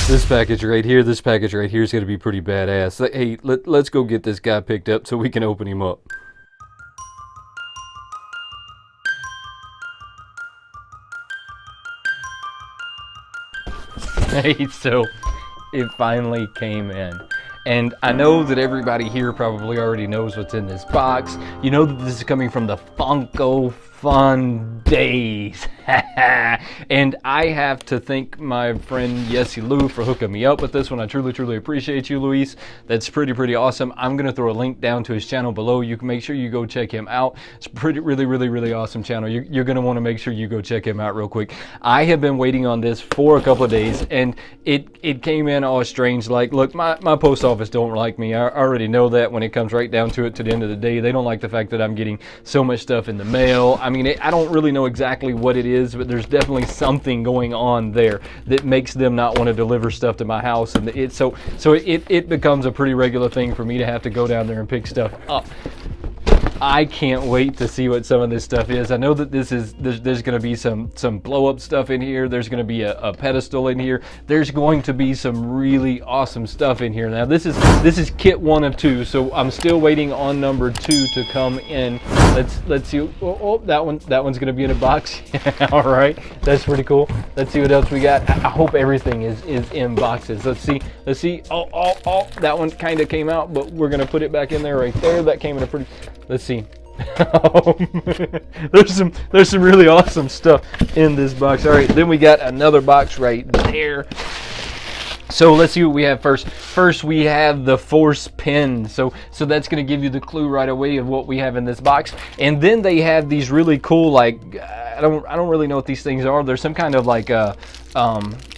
This package right here is going to be pretty badass. Hey, let's go get this guy picked up so we can open him up. Hey, so it finally came in. And I know that everybody here probably already knows what's in this box. You know that this is coming from the Funko FUNDAYS. And I have to thank my friend Yessie Lou for hooking me up with this one. I truly appreciate you, Luis. That's pretty awesome. I'm gonna throw a link down to his channel below. You can make sure you go check him out. It's really awesome channel. You're gonna want to make sure you go check him out real quick. I have been waiting on this for a couple of days, and it came in all strange. Like, look, my post office don't like me. I already know that when it comes right down to it. To the end of the day, they don't like the fact that I'm getting so much stuff in the mail. I mean, I don't really know exactly what it is, but there's definitely something going on there that makes them not want to deliver stuff to my house, and it becomes a pretty regular thing for me to have to go down there and pick stuff up. I can't wait to see what some of this stuff is. I know that there's going to be some blow up stuff in here. There's going to be a pedestal in here. There's going to be some really awesome stuff in here. Now this is kit 1 of 2, so I'm still waiting on number 2 to come in. Let's see. Oh, that one's going to be in a box. All right, that's pretty cool. Let's see what else we got. I hope everything is in boxes. Let's see. Oh, that one kind of came out, but we're going to put it back in there right there. That came in a pretty. Let's see. There's some really awesome stuff in this box. All right, then we got another box right there. So let's see what we have first. First we have the force pin. So that's going to give you the clue right away of what we have in this box. And then they have these really cool, like, I don't really know what these things are. There's some kind of like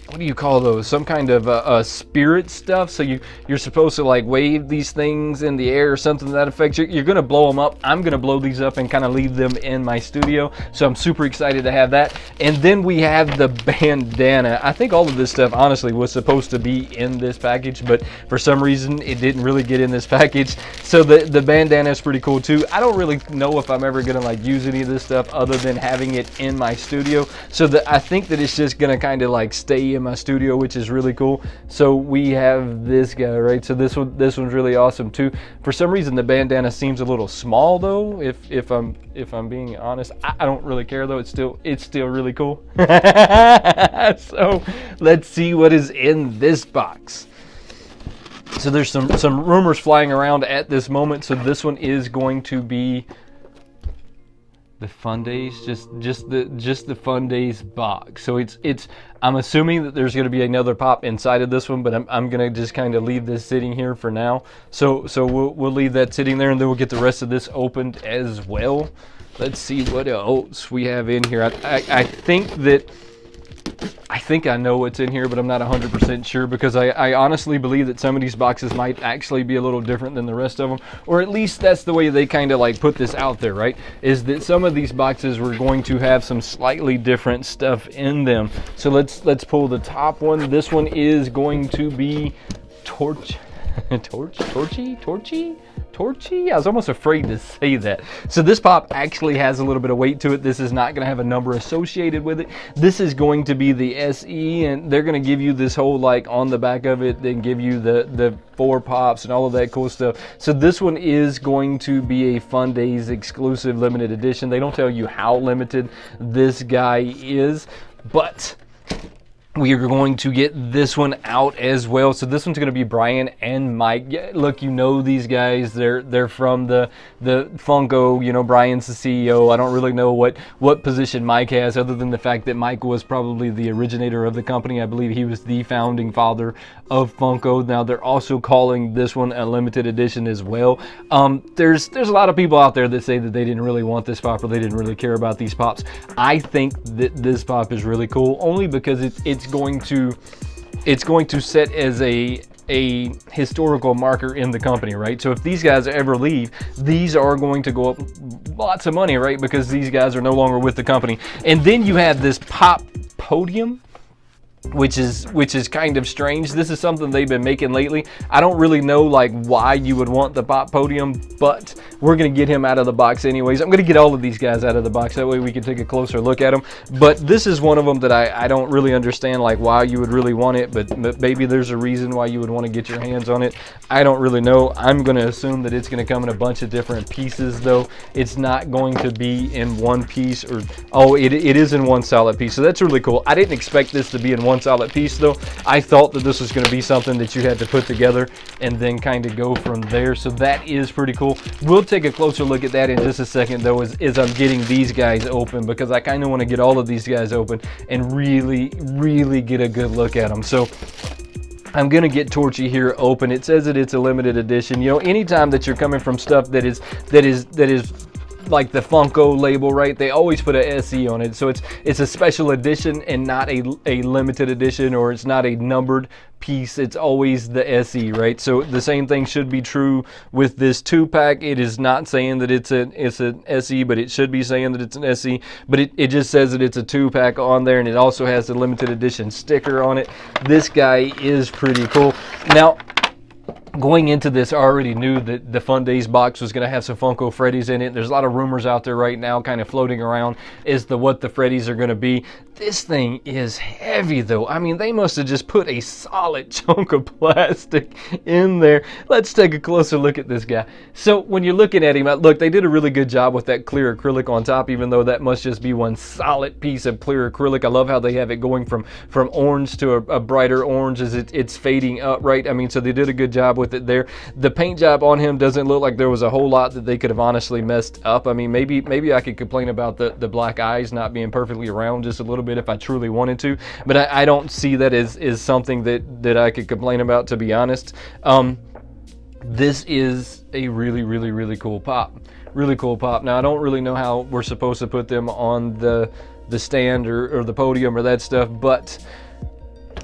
what do you call those? Some kind of spirit stuff. So you're supposed to like wave these things in the air or something to that effect. You're gonna blow them up. I'm gonna blow these up and kind of leave them in my studio. So I'm super excited to have that. And then we have the bandana. I think all of this stuff honestly was supposed to be in this package, but for some reason it didn't really get in this package. So the bandana is pretty cool too. I don't really know if I'm ever gonna like use any of this stuff other than having it in my studio. So I think that it's just gonna kind of like stay in my studio, which is really cool. So we have this guy, right? So this one's really awesome too. For some reason the bandana seems a little small though, if I'm being honest. I don't really care though. It's still really cool. So let's see what is in this box. So there's some rumors flying around at this moment. So this one is going to be the FUNDAYS, just the FUNDAYS box. So I'm assuming that there's going to be another pop inside of this one, but I'm going to just kind of leave this sitting here for now. So we'll leave that sitting there, and then we'll get the rest of this opened as well. Let's see what else we have in here. I think I know what's in here, but I'm not 100% sure, because I honestly believe that some of these boxes might actually be a little different than the rest of them, or at least that's the way they kind of like put this out there, right? Is that some of these boxes were going to have some slightly different stuff in them. So let's pull the top one. This one is going to be Torchy? I was almost afraid to say that. So this pop actually has a little bit of weight to it. This is not going to have a number associated with it. This is going to be the SE, and they're going to give you this whole like on the back of it, then give you the 4 pops and all of that cool stuff. So this one is going to be a FUNDAYS exclusive limited edition. They don't tell you how limited this guy is, but we are going to get this one out as well. So this one's going to be Brian and Mike. Yeah, look, you know these guys. They're from the Funko. You know, Brian's the CEO. I don't really know what position Mike has, other than the fact that Mike was probably the originator of the company. I believe he was the founding father of Funko. Now they're also calling this one a limited edition as well. There's a lot of people out there that say that they didn't really want this pop, or they didn't really care about these pops. I think that this pop is really cool, only because it's going to set as a historical marker in the company, right? So if these guys ever leave, these are going to go up lots of money, right? Because these guys are no longer with the company. And then you have this pop podium. which is kind of strange. This is something they've been making lately. I don't really know like why you would want the pop podium, but we're gonna get him out of the box anyways. I'm gonna get all of these guys out of the box, that way we can take a closer look at them. But this is one of them that I don't really understand like why you would really want it, but maybe there's a reason why you would want to get your hands on it. I don't really know. I'm gonna assume that it's gonna come in a bunch of different pieces though. It's not going to be in one piece, or oh, it is in one solid piece, so that's really cool. I didn't expect this to be in one solid piece though. I thought that this was going to be something that you had to put together and then kind of go from there, so that is pretty cool. We'll take a closer look at that in just a second though, as I'm getting these guys open, because I kind of want to get all of these guys open and really get a good look at them. So I'm gonna get Torchy here open. It says that it's a limited edition. You know, anytime that you're coming from stuff that is like the Funko label, right? They always put a SE on it, so it's a special edition and not a limited edition, or it's not a numbered piece. It's always the SE, right? So the same thing should be true with this 2-pack. It is not saying that it's an SE, but it should be saying that it's an SE. But it just says that it's a 2-pack on there, and it also has the limited edition sticker on it. This guy is pretty cool. Now, going into this, I already knew that the Fun Days box was going to have some Funko Freddies in it. There's a lot of rumors out there right now kind of floating around as to what the Freddies are going to be. This thing is heavy though. I mean, they must have just put a solid chunk of plastic in there. Let's take a closer look at this guy. So when you're looking at him, look, they did a really good job with that clear acrylic on top, even though that must just be one solid piece of clear acrylic. I love how they have it going from orange to a brighter orange as it's fading up, right? I mean, so they did a good job with it there. The paint job on him doesn't look like there was a whole lot that they could have honestly messed up. I mean, maybe I could complain about the black eyes not being perfectly round just a little bit if I truly wanted to, but I don't see that as something that I could complain about, to be honest. This is a really cool pop. Really cool pop. Now, I don't really know how we're supposed to put them on the stand or the podium or that stuff, but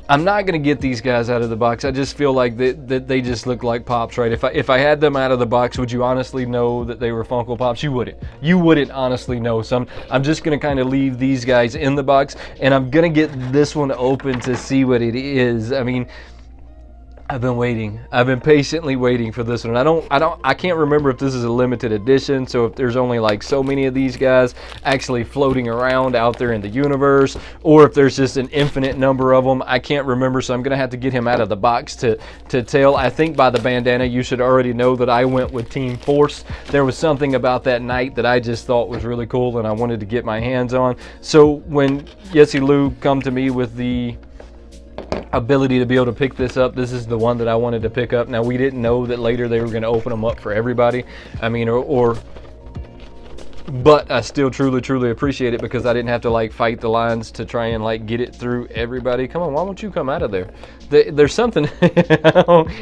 I'm not going to get these guys out of the box. I just feel like that they just look like Pops, right? If I had them out of the box, would you honestly know that they were Funko Pops? You wouldn't. You wouldn't honestly know. So I'm just going to kind of leave these guys in the box, and I'm going to get this one open to see what it is. I mean, I've been waiting. I've been patiently waiting for this one. I can't remember if this is a limited edition, so if there's only like so many of these guys actually floating around out there in the universe, or if there's just an infinite number of them. I can't remember, so I'm gonna have to get him out of the box to tell. I think by the bandana you should already know that I went with Team Force. There was something about that night that I just thought was really cool and I wanted to get my hands on. So when Yessie Lou come to me with the ability to be able to pick this up, this is the one that I wanted to pick up. Now, we didn't know that later they were going to open them up for everybody. I mean, but I still truly appreciate it, because I didn't have to like fight the lines to try and like get it through everybody. Come on, why won't you come out of there? There's something.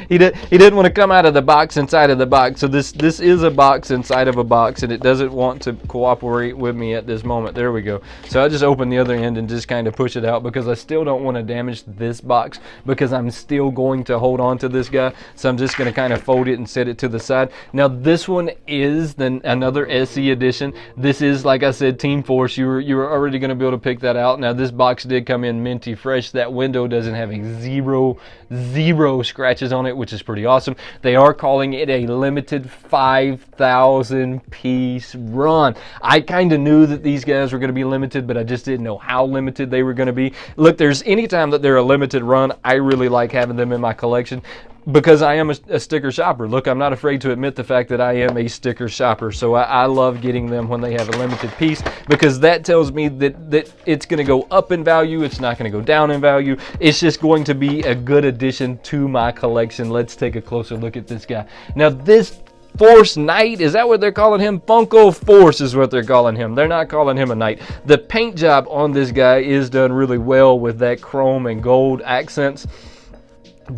He didn't want to come out of the box inside of the box. So this is a box inside of a box, and it doesn't want to cooperate with me at this moment. There we go. So I just open the other end and just kind of push it out, because I still don't want to damage this box, because I'm still going to hold on to this guy. So I'm just going to kind of fold it and set it to the side. Now, this one is another SE edition. This is, like I said, Team Force. You were already going to be able to pick that out. Now, this box did come in minty fresh. That window doesn't have a zero scratches on it, which is pretty awesome. They are calling it a limited 5,000 piece run. I kind of knew that these guys were going to be limited, but I just didn't know how limited they were going to be. Look, there's any time that they're a limited run, I really like having them in my collection, because I am a sticker shopper. Look, I'm not afraid to admit the fact that I am a sticker shopper. So I love getting them when they have a limited piece, because that tells me that it's going to go up in value. It's not going to go down in value. It's just going to be a good addition to my collection. Let's take a closer look at this guy. Now, this Force Knight, is that what they're calling him? Funko Force is what they're calling him. They're not calling him a knight. The paint job on this guy is done really well with that chrome and gold accents.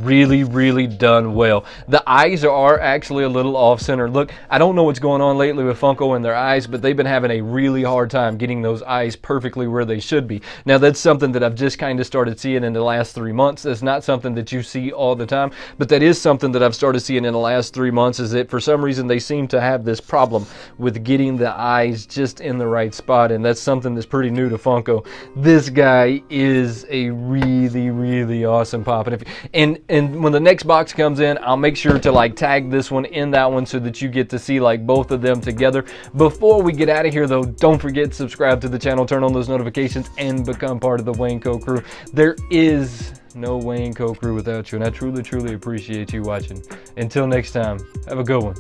really done well. The eyes are actually a little off center. Look, I don't know what's going on lately with Funko and their eyes, but they've been having a really hard time getting those eyes perfectly where they should be. Now that's something that I've just kind of started seeing in the last 3 months. That's not something that you see all the time, but that is something that I've started seeing in the last 3 months, is that for some reason they seem to have this problem with getting the eyes just in the right spot, and that's something that's pretty new to Funko. This guy is a really awesome pop, and when the next box comes in, I'll make sure to like tag this one in that one so that you get to see like both of them together. Before we get out of here though, don't forget to subscribe to the channel, turn on those notifications, and become part of the Wayne Co crew. There is no Wayne Co crew without you, and I truly appreciate you watching. Until next time, have a good one.